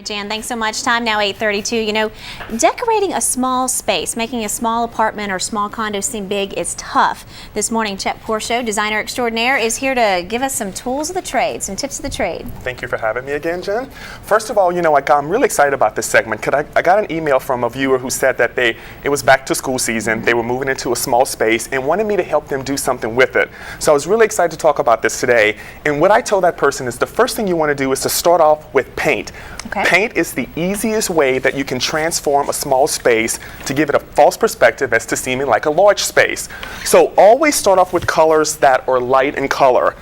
Jan, thanks so much. Time now 8:32. You know, decorating a small space, making a small apartment or small condo seem big is tough. This morning, Chet Porcho, designer extraordinaire, is here to give us some tools of the trade, some tips of the trade. Thank you for having me again, Jen. First of all, you know, I'm really excited about this segment because I got an email from a viewer who said that it was back to school season, they were moving into a small space and wanted me to help them do something with it. So I was really excited to talk about this today. And what I told that person is the first thing you want to do is to start off with paint. Okay. Paint is the easiest way that you can transform a small space to give it a false perspective as to seeming like a large space. So always start off with colors that are light in color.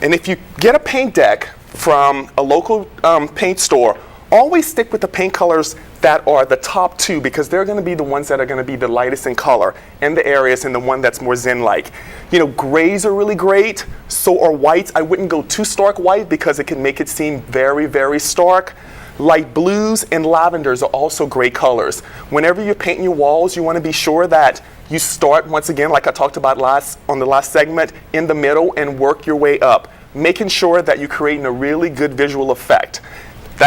And if you get a paint deck from a local paint store, always stick with the paint colors that are the top two because they're going to be the ones that are going to be the lightest in color in the areas and the one that's more zen-like. You know, grays are really great, so are whites. I wouldn't go too stark white because it can make it seem very, very stark. Light blues and lavenders are also great colors. Whenever you're painting your walls, you want to be sure that you start, once again, like I talked about on the last segment, in the middle and work your way up, making sure that you're creating a really good visual effect.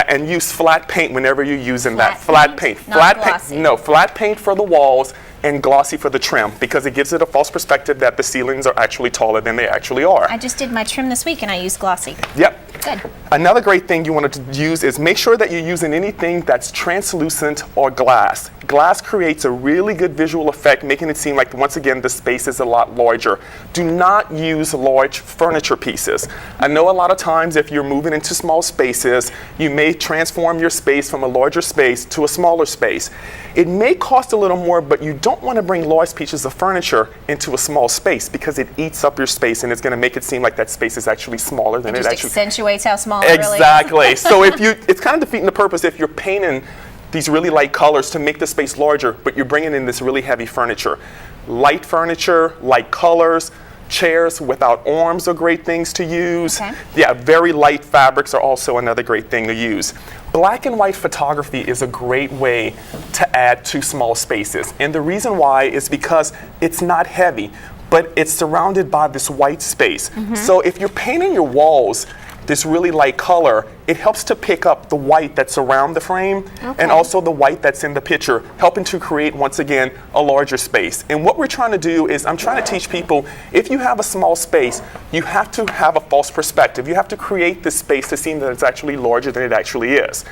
And use flat paint whenever you're using that. Flat paint. Flat paint. No, flat paint for the walls and glossy for the trim because it gives it a false perspective that the ceilings are actually taller than they actually are. I just did my trim this week and I used glossy. Yep. Good. Another great thing you want to use is make sure that you're using anything that's translucent or glass. Glass creates a really good visual effect, making it seem like, once again, the space is a lot larger. Do not use large furniture pieces. I know a lot of times if you're moving into small spaces, you may transform your space from a larger space to a smaller space. It may cost a little more, but you don't want to bring large pieces of furniture into a small space because it eats up your space and it's going to make it seem like that space is actually smaller than it actually is. Accentuates how small it really is. Exactly. So it's kind of defeating the purpose if you're painting these really light colors to make the space larger, but you're bringing in this really heavy furniture. Light furniture, light colors, chairs without arms are great things to use. Okay. Yeah, very light fabrics are also another great thing to use. Black and white photography is a great way to add to small spaces. And the reason why is because it's not heavy, but it's surrounded by this white space. So if you're painting your walls this really light color, it helps to pick up the white that's around the frame and also the white that's in the picture, helping to create, once again, a larger space. And what we're trying to do is I'm trying to teach people, if you have a small space, you have to have a false perspective. You have to create this space to seem that it's actually larger than it actually is.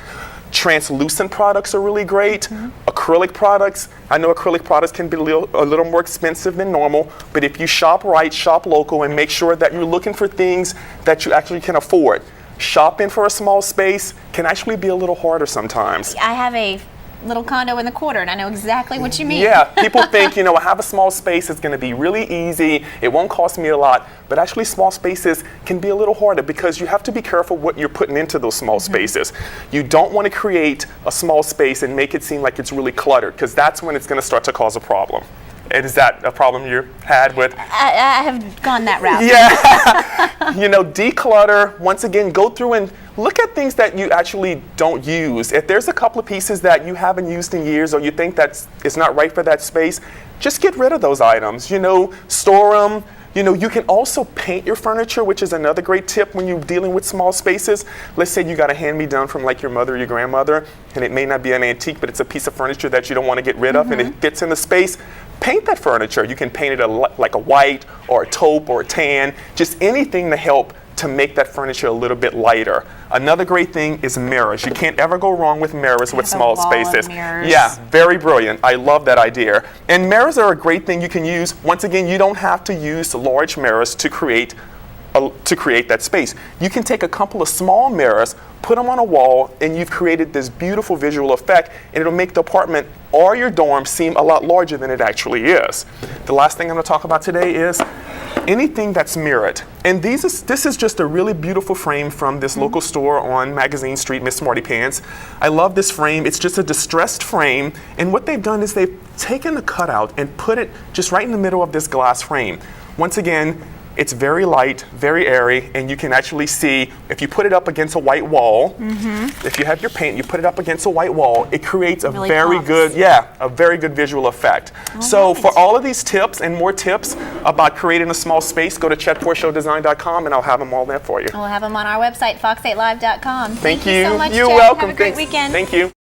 Translucent products are really great. Acrylic products, I know acrylic products can be a little more expensive than normal, but if you shop right, shop local, and make sure that you're looking for things that you actually can afford. Shopping for a small space can actually be a little harder sometimes. I have a little condo in the quarter and I know exactly what you mean. Yeah, people think, you know, I have a small space, it's going to be really easy, it won't cost me a lot, but actually small spaces can be a little harder because you have to be careful what you're putting into those small spaces. You don't want to create a small space and make it seem like it's really cluttered because that's when it's going to start to cause a problem. And is that a problem you had with? I have gone that route. Yeah. You know, declutter, once again, go through and look at things that you actually don't use. If there's a couple of pieces that you haven't used in years or you think that it's not right for that space, just get rid of those items. You know, store them. You know, you can also paint your furniture, which is another great tip when you're dealing with small spaces. Let's say you got a hand-me-down from like your mother or your grandmother, and it may not be an antique, but it's a piece of furniture that you don't want to get rid of, and it fits in the space. Paint that furniture. You can paint it like a white or a taupe or a tan, just anything to help to make that furniture a little bit lighter. Another great thing is mirrors. You can't ever go wrong with mirrors with small spaces. Yeah, very brilliant. I love that idea. And mirrors are a great thing you can use. Once again, you don't have to use large mirrors to create that space. You can take a couple of small mirrors, put them on a wall, and you've created this beautiful visual effect, and it'll make the apartment or your dorm seem a lot larger than it actually is. The last thing I'm going to talk about today is anything that's mirrored. And this is just a really beautiful frame from this local store on Magazine Street, Miss Smarty Pants. I love this frame. It's just a distressed frame, and what they've done is they've taken the cutout and put it just right in the middle of this glass frame. Once again, It's very light, very airy, and you can actually see if you put it up against a white wall, if you have your paint, you put it up against a white wall, it creates a Really very pops. good, a very good visual effect. So for all of these tips and more tips about creating a small space, go to chetporshowdesign.com and I'll have them all there for you. We'll have them on our website, fox8live.com. Thank you so much, You're Chet. welcome. Have a great Thanks. weekend. Thank you.